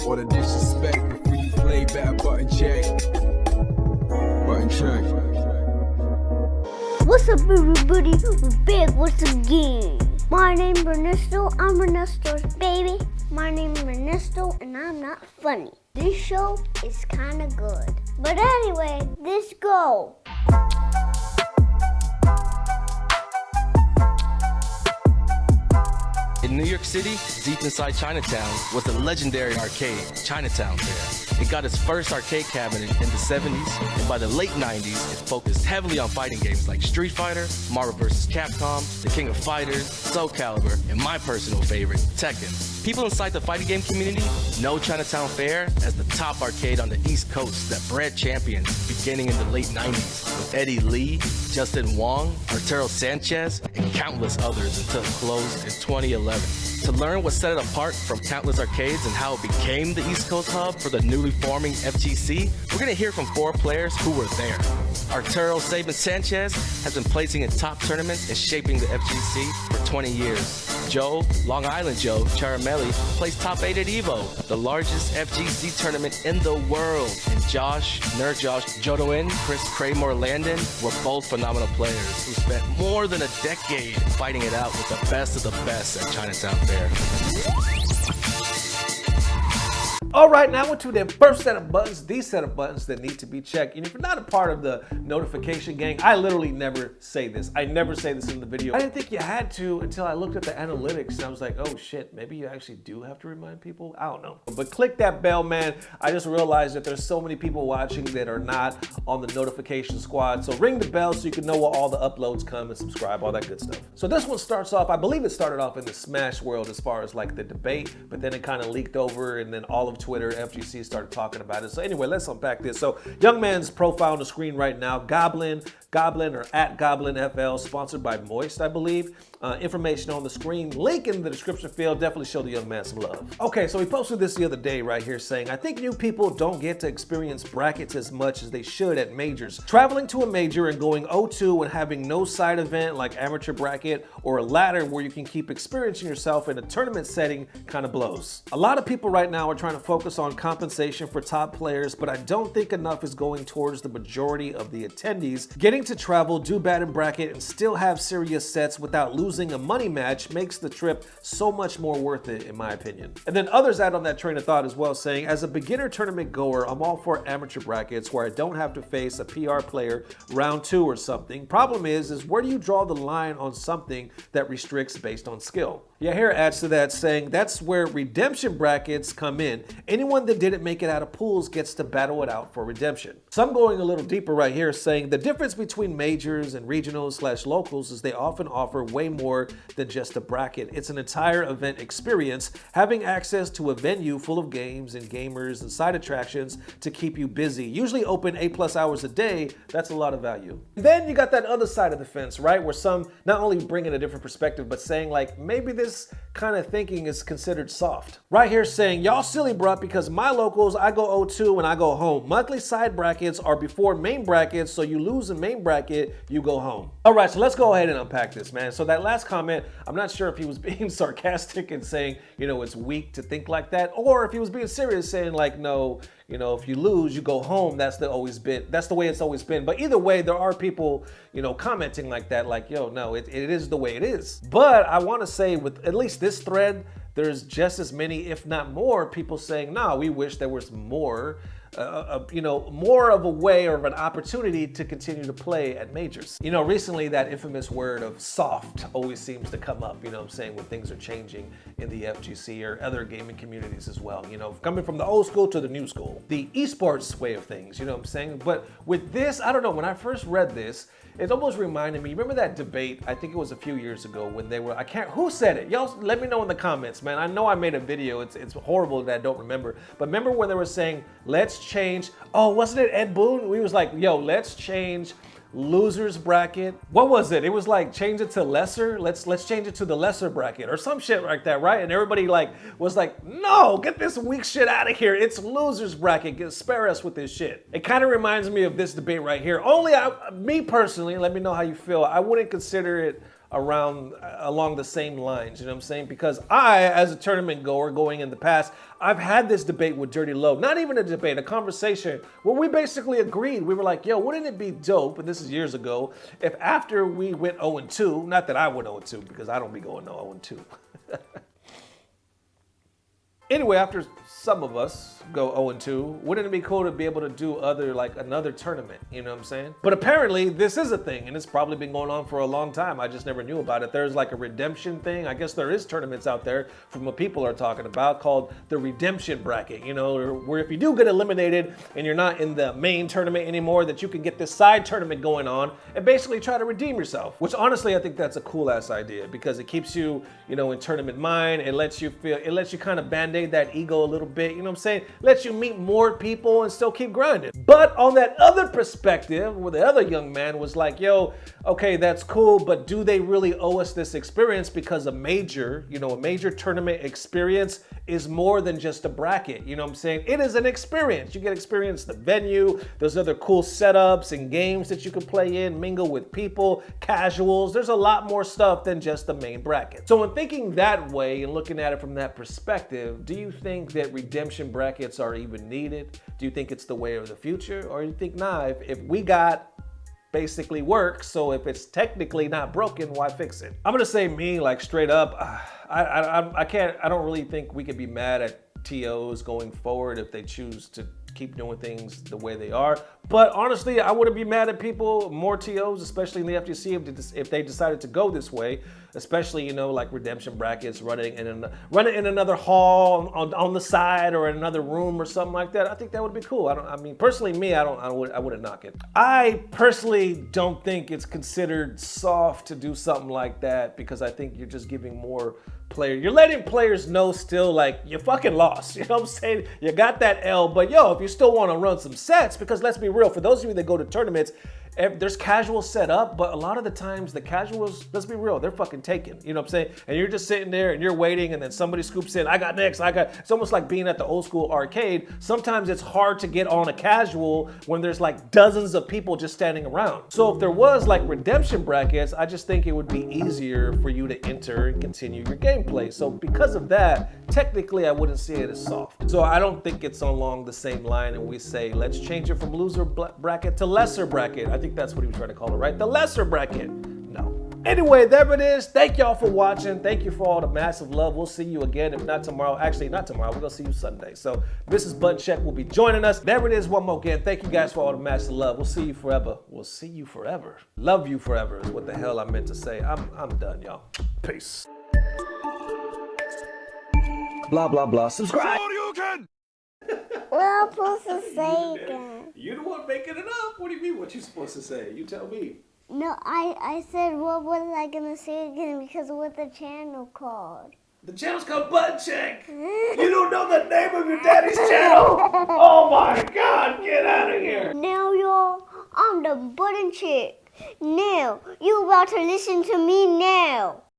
All the disrespect before you play back, button check. Button check. What's up, everybody? We're back once again. My name's Ernesto. I'm Ernesto's baby. My name's Ernesto, and I'm not funny. This show is kind of good. But anyway, let's go. In New York City, deep inside Chinatown, was the legendary arcade, Chinatown Fair. It got its first arcade cabinet in the 70s, and by the late 90s, it focused heavily on fighting games like Street Fighter, Marvel vs. Capcom, The King of Fighters, Soul Calibur, and my personal favorite, Tekken. People inside the fighting game community know Chinatown Fair as the top arcade on the East Coast that bred champions beginning in the late 90s, with Eddie Lee, Justin Wong, Arturo Sanchez, and countless others until it closed in 2011. To learn what set it apart from countless arcades and how it became the East Coast hub for the newly forming FGC, we're going to hear from 4 players who were there. Arturo Sanchez has been placing in top tournaments and shaping the FGC for 20 years. Joe, Long Island Joe, Charamelli, placed top 8 at EVO, the largest FGC tournament in the world. And Josh, Nerd Josh, Jodoin, Chris Craymore Landon were both phenomenal players who spent more than a decade fighting it out with the best of the best at Chinatown Fair. All right, now we're to the first set of buttons, these set of buttons that need to be checked. And if you're not a part of the notification gang, I literally never say this. I never say this in the video. I didn't think you had to until I looked at the analytics and I was like, oh shit, maybe you actually do have to remind people. I don't know. But click that bell, man. I just realized that there's so many people watching that are not on the notification squad. So ring the bell so you can know where all the uploads come and subscribe, all that good stuff. So this one starts off, I believe it started off in the Smash world as far as like the debate, but then it kind of leaked over and then all of Twitter, FGC started talking about it. So anyway, let's unpack this. So young man's profile on the screen right now, Goblin or at Goblin FL, sponsored by Moist, I believe. Information on the screen, link in the description field. Definitely show the young man some love. Okay, so he posted this the other day right here saying, I think new people don't get to experience brackets as much as they should at majors. Traveling to a major and going 0-2 and having no side event like amateur bracket or a ladder where you can keep experiencing yourself in a tournament setting kind of blows. A lot of people right now are trying to focus on compensation for top players, but I don't think enough is going towards the majority of the attendees. Getting to travel, do bad in bracket, and still have serious sets without losing a money match makes the trip so much more worth it, in my opinion. And then others add on that train of thought as well, saying, as a beginner tournament goer, I'm all for amateur brackets where I don't have to face a PR player round 2 or something. Problem is where do you draw the line on something that restricts based on skill? Yeah, here adds to that saying that's where redemption brackets come in. Anyone that didn't make it out of pools gets to battle it out for redemption. So I'm going a little deeper right here saying the difference between majors and regionals/locals is they often offer way more than just a bracket. It's an entire event experience, having access to a venue full of games and gamers and side attractions to keep you busy. Usually open 8+ hours a day, that's a lot of value. Then you got that other side of the fence, right? Where some not only bring in a different perspective, but saying like, maybe this kind of thinking is considered soft. Right here saying, y'all silly bruh, because my locals, I go 0-2 and I go home. Monthly side brackets are before main brackets, so you lose in main bracket, you go home. All right, so let's go ahead and unpack this, man. So that last comment, I'm not sure if he was being sarcastic and saying, you know, it's weak to think like that, or if he was being serious saying like, no, you know, if you lose, you go home. That's the way it's always been. But either way, there are people, you know, commenting like that, like, yo, no, it is the way it is. But I want to say with at least this thread, there's just as many, if not more, people saying, no, we wish there was more, more of a way or of an opportunity to continue to play at majors. You know, recently that infamous word of soft always seems to come up, you know what I'm saying, when things are changing in the FGC or other gaming communities as well, you know, coming from the old school to the new school, the esports way of things, you know what I'm saying? But with this, I don't know, when I first read this, it almost reminded me, remember that debate, I think it was a few years ago when they were, who said it? Y'all let me know in the comments, man. I know I made a video, it's horrible that I don't remember. But remember when they were saying, let's change, oh, wasn't it Ed Boon? We was like, yo, let's change losers bracket. What was it? It was like change it to lesser. Let's change it to the lesser bracket or some shit like that, right? And everybody like was like, no, get this weak shit out of here. It's losers bracket. Spare us with this shit. It kind of reminds me of this debate right here. Only me personally, let me know how you feel. I wouldn't consider it along the same lines, you know what I'm saying? Because I, as a tournament goer going in the past, I've had this debate with Dirty Low, not even a debate, a conversation where we basically agreed. We were like, yo, wouldn't it be dope, and this is years ago, if after we went 0-2, not that I went 0-2 because I don't be going 0-2. Anyway, after some of us go 0-2, wouldn't it be cool to be able to do another tournament, you know what I'm saying? But apparently this is a thing, and it's probably been going on for a long time. I just never knew about it. There's like a redemption thing. I guess there is tournaments out there from what people are talking about called the redemption bracket, you know, where if you do get eliminated and you're not in the main tournament anymore, that you can get this side tournament going on and basically try to redeem yourself. Which honestly, I think that's a cool ass idea because it keeps you, you know, in tournament mind. It lets you kind of band-aid that ego a little bit, you know what I'm saying? Lets you meet more people and still keep grinding. But on that other perspective, where the other young man was like, yo, okay, that's cool, but do they really owe us this experience? Because a major tournament experience is more than just a bracket, you know what I'm saying? It is an experience. You get experience the venue, there's other cool setups and games that you can play in, mingle with people, casuals. There's a lot more stuff than just the main bracket. So in thinking that way and looking at it from that perspective, do you think that redemption brackets are even needed? Do you think it's the way of the future? Or do you think, nah, if we got basically works, so if it's technically not broken, why fix it? I'm gonna say me, like straight up, I don't really think we could be mad at TOs going forward if they choose to keep doing things the way they are. But honestly, I wouldn't be mad at people, more TOs, especially in the FGC, if they decided to go this way, especially, you know, like redemption brackets, running in another hall on the side or in another room or something like that. I think that would be cool. I mean, personally, me, I wouldn't knock it. I personally don't think it's considered soft to do something like that because I think you're just giving more players. You're letting players know still, like, you fucking lost. You know what I'm saying? You got that L, but yo, if you still want to run some sets, because let's be real, for those of you that go to tournaments, there's casual set up, but a lot of the times the casuals, let's be real, they're fucking taken. You know what I'm saying? And you're just sitting there and you're waiting and then somebody scoops in, I got next, it's almost like being at the old school arcade. Sometimes it's hard to get on a casual when there's like dozens of people just standing around. So if there was like redemption brackets, I just think it would be easier for you to enter and continue your gameplay. So because of that, technically I wouldn't see it as soft. So I don't think it's along the same line and we say, let's change it from loser bracket to lesser bracket. I think that's what he was trying to call it, right? The lesser bracket. No. Anyway, there it is. Thank y'all for watching. Thank you for all the massive love. We'll see you again, if not tomorrow. Actually, not tomorrow. We're going to see you Sunday. So Mrs. Buncheck will be joining us. There it is one more again. Thank you guys for all the massive love. We'll see you forever. We'll see you forever. Love you forever is what the hell I meant to say. I'm done, y'all. Peace. Blah, blah, blah. Subscribe. What am I supposed to say again? You're the one making it up. What do you mean what you supposed to say? You tell me. No, I said what was I gonna say again because of what the channel called. The channel's called Butt Check. You don't know the name of your daddy's channel? Oh my God, get out of here. Now y'all, I'm the button chick. Now, you about to listen to me now.